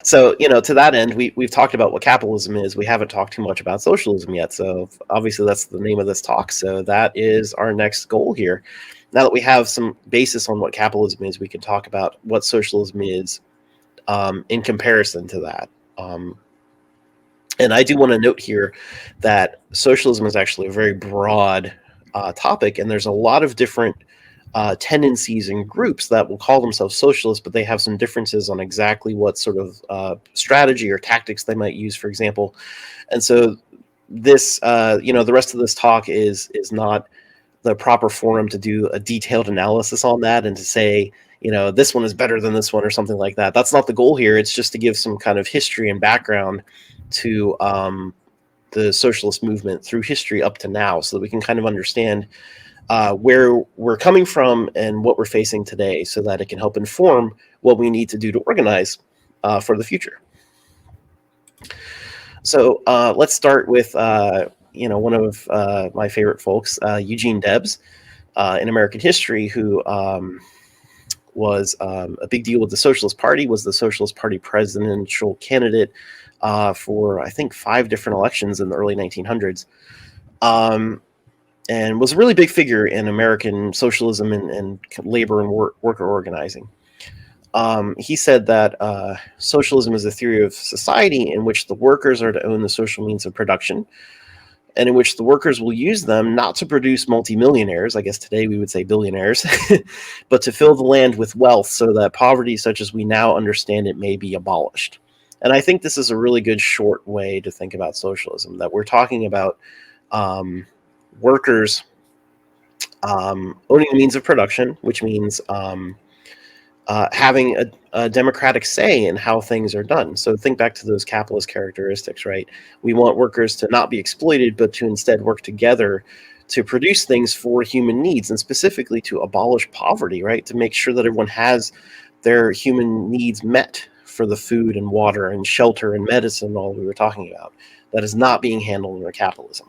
So, to that end, we've talked about what capitalism is. We haven't talked too much about socialism yet. So, obviously, that's the name of this talk. So, that is our next goal here. Now that we have some basis on what capitalism is, we can talk about what socialism is in comparison to that. And I do want to note here that socialism is actually a very broad topic, and there's a lot of different tendencies and groups that will call themselves socialists, but they have some differences on exactly what sort of strategy or tactics they might use, for example. And so this, the rest of this talk is not the proper forum to do a detailed analysis on that and to say, this one is better than this one or something like that. That's not the goal here. It's just to give some kind of history and background to the socialist movement through history up to now, so that we can kind of understand where we're coming from and what we're facing today, so that it can help inform what we need to do to organize for the future. So let's start with one of my favorite folks, Eugene Debs, in American history, who was a big deal with the Socialist Party, was the Socialist Party presidential candidate for, I think, 5 different elections in the early 1900s. And was a really big figure in American socialism and labor and worker organizing. He said that socialism is a theory of society in which the workers are to own the social means of production, and in which the workers will use them not to produce multimillionaires, I guess today we would say billionaires, but to fill the land with wealth so that poverty such as we now understand it may be abolished. And I think this is a really good short way to think about socialism, that we're talking about workers owning the means of production, which means having a democratic say in how things are done. So think back to those capitalist characteristics, right? We want workers to not be exploited, but to instead work together to produce things for human needs, and specifically to abolish poverty, right? To make sure that everyone has their human needs met for the food and water and shelter and medicine, all we were talking about, that is not being handled under capitalism.